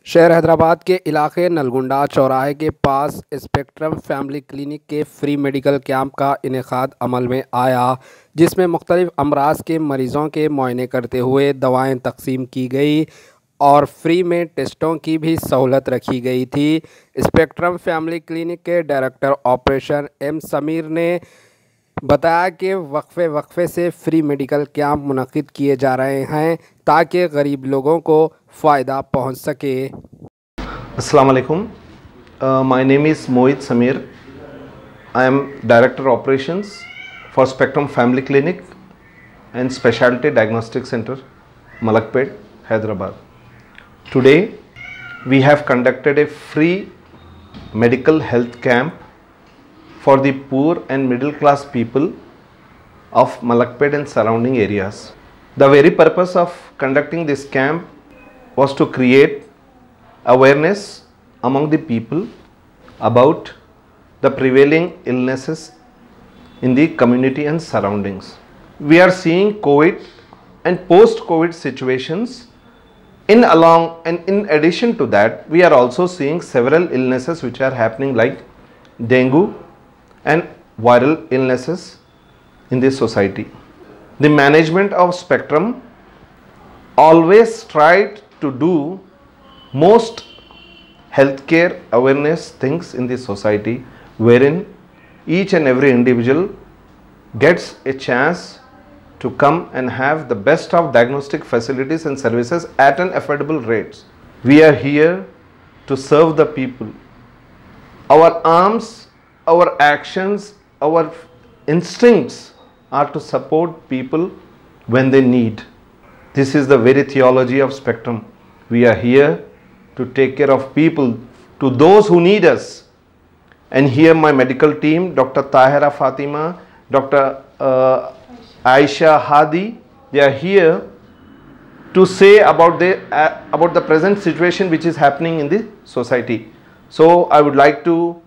शहर हैदराबाद के इलाके नलगुंडा चौराहे के पास स्पेक्ट्रम फैमिली क्लिनिक के फ्री मेडिकल कैंप का इनेकाद अमल में आया, जिसमें मुख्तलिफ अमराज के मरीज़ों के मुआयने करते हुए दवाएं तकसीम की गई और फ्री में टेस्टों की भी सहूलत रखी गई थी। स्पेक्ट्रम फैमिली क्लिनिक के डायरेक्टर ऑपरेशन एम समीर ने बताया कि वक्फे से फ्री मेडिकल कैंप मुनक्किद किए जा रहे हैं ताकि गरीब लोगों को फ़ायदा पहुंच सके। Assalamu alaikum. My name is Mohit Samir. I am Director Operations for Spectrum Family Clinic and Specialty Diagnostic Center, Malakpet, Hyderabad. Today, we have conducted a free medical health camp for the poor and middle class people of Malakpet and surrounding areas. The very purpose of conducting this camp was to create awareness among the people about the prevailing illnesses in the community and surroundings. We are seeing COVID and post-COVID situations. In addition to that, we are also seeing several illnesses which are happening like dengue and viral illnesses in this society. The management of Spectrum always tried to do most healthcare awareness things in this society, wherein each and every individual gets a chance to come and have the best of diagnostic facilities and services at an affordable rates. We are here to serve the people. Our arms, our actions, our instincts are to support people when they need. This is the very theology of Spectrum. We are here to take care of people, to those who need us. And here my medical team, Dr. Tahira Fatima, Dr. Aisha Hadi, they are here to say about the present situation which is happening in the society. So I would like to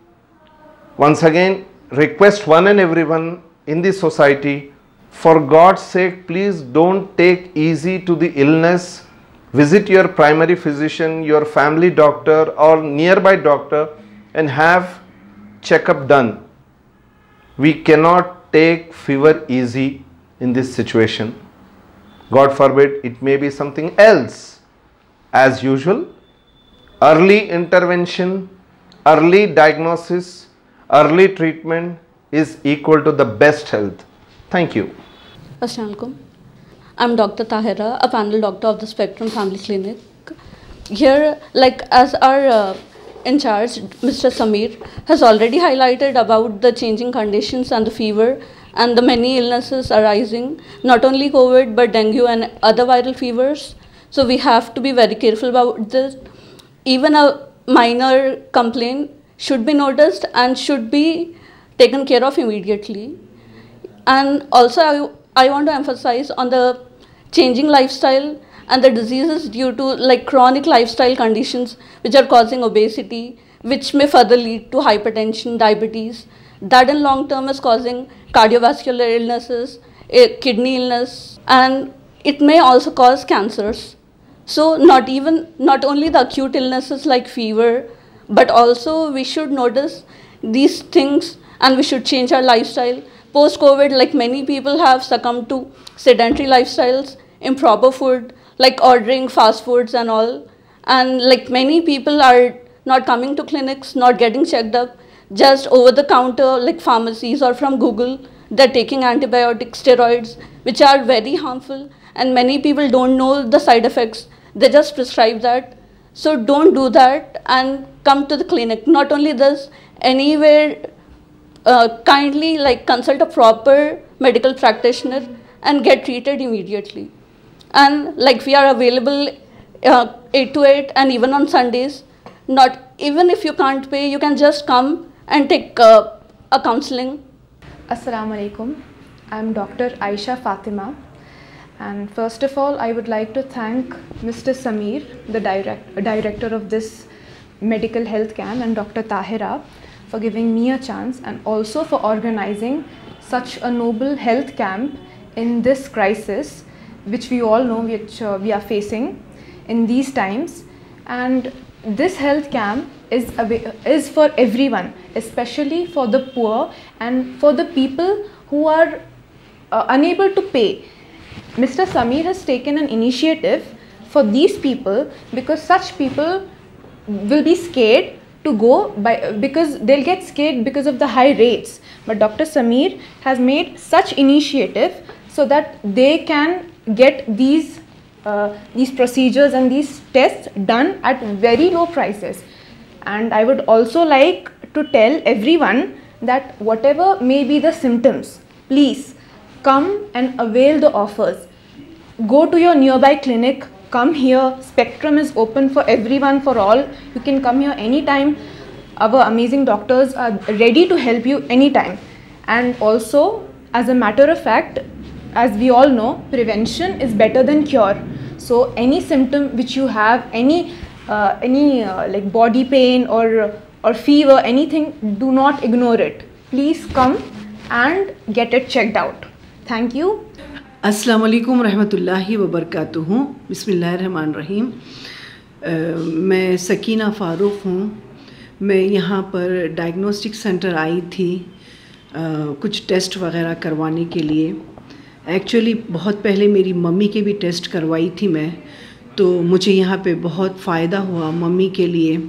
once again request one and everyone in the society, for God's sake, please don't take easy to the illness. Visit your primary physician, your family doctor or nearby doctor and have checkup done. We cannot take fever easy in this situation. God forbid it may be something else. As usual, early intervention, early diagnosis, early treatment is equal to the best health. Thank you. Assalamu alaikum. I'm Dr. Tahira, a panel doctor of the Spectrum Family Clinic. Here, like as our in charge, Mr. Samir, has already highlighted about the changing conditions and the fever and the many illnesses arising, not only COVID but dengue and other viral fevers. So we have to be very careful about this. Even a minor complaint should be noticed and should be taken care of immediately. And also I want to emphasize on the changing lifestyle and the diseases due to like chronic lifestyle conditions which are causing obesity, which may further lead to hypertension, diabetes. That in long term is causing cardiovascular illnesses, kidney illness, and it may also cause cancers. So not only the acute illnesses like fever, but also we should notice these things and we should change our lifestyle. Post-COVID, like many people have succumbed to sedentary lifestyles, improper food, like ordering fast foods and all. And like many people are not coming to clinics, not getting checked up, just over the counter, like pharmacies or from Google, they're taking antibiotics, steroids, which are very harmful. And many people don't know the side effects. They just prescribe that. So don't do that and come to the clinic. Not only this, anywhere, kindly like consult a proper medical practitioner and get treated immediately. And like we are available 8 to 8 and even on Sundays. Not even if you can't pay, you can just come and take a counseling. Assalamu alaikum. I'm Dr. Aisha Fatima, and first of all I would like to thank Mr. Samir, the director of this medical health camp, and Dr. Tahira for giving me a chance and also for organizing such a noble health camp in this crisis which we all know we are facing in these times. and this health camp is for everyone, especially for the poor and for the people who are unable to pay. Mr. Sameer has taken an initiative for these people because such people will be scared to go because they'll get scared because of the high rates. But Dr. Sameer has made such initiative so that they can get these procedures and these tests done at very low prices. And I would also like to tell everyone that whatever may be the symptoms, please come and avail the offers. Go to your nearby clinic, come here. Spectrum is open for everyone, for all. You can come here anytime. Our amazing doctors are ready to help you anytime. And also, as a matter of fact, as we all know, prevention is better than cure. So any symptom which you have, any like body pain or fever, anything, do not ignore it. Please come and get it checked out. Thank you. अस्सलाम वालेकुम रहमतुल्लाहि व बरकातुहू। बिस्मिल्लाहिर्रहमानिर्रहीम। मैं सकीना फ़ारूक हूँ। मैं यहाँ पर डायग्नोस्टिक सेंटर आई थी कुछ टेस्ट वगैरह करवाने के लिए। एक्चुअली बहुत पहले मेरी मम्मी के भी टेस्ट करवाई थी मैं, तो मुझे यहाँ पे बहुत फ़ायदा हुआ मम्मी के लिए।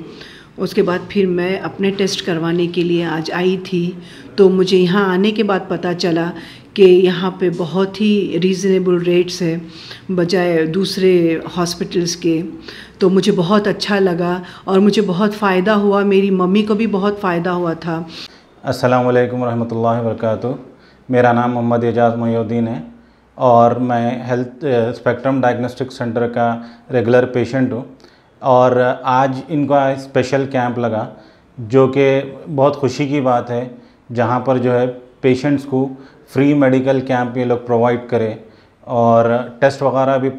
उसके बाद फिर मैं अपने टेस्ट करवाने के लिए आज आई थी, तो मुझे यहाँ आने के बाद पता चला कि यहाँ पे बहुत ही रीज़नेबल रेट्स है बजाय दूसरे हॉस्पिटल्स के। तो मुझे बहुत अच्छा लगा और मुझे बहुत फ़ायदा हुआ, मेरी मम्मी को भी बहुत फ़ायदा हुआ था। अस्सलाम वालेकुम रहमतुल्लाहि व बरकातुहू। मेरा नाम मोहम्मद एजाज़ मोहिउद्दीन है और मैं हेल्थ स्पेक्ट्रम डायग्नोस्टिक सेंटर का रेगुलर पेशेंट हूँ। और आज इनका स्पेशल कैंप लगा जो कि बहुत खुशी की बात है, जहाँ पर जो है पेशेंट्स को फ्री मेडिकल कैंप ये लोग प्रोवाइड करें और टेस्ट वगैरह भी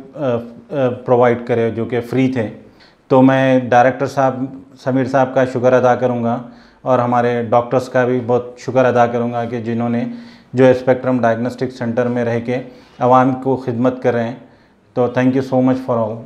प्रोवाइड करें जो कि फ्री थे। तो मैं डायरेक्टर साहब समीर साहब का शुक्र अदा करूँगा और हमारे डॉक्टर्स का भी बहुत शुक्र अदा करूँगा कि जिन्होंने जो स्पेक्ट्रम डायग्नोस्टिक सेंटर में रह के आवाम को खिदमत कर रहे हैं। तो thank you so much for all.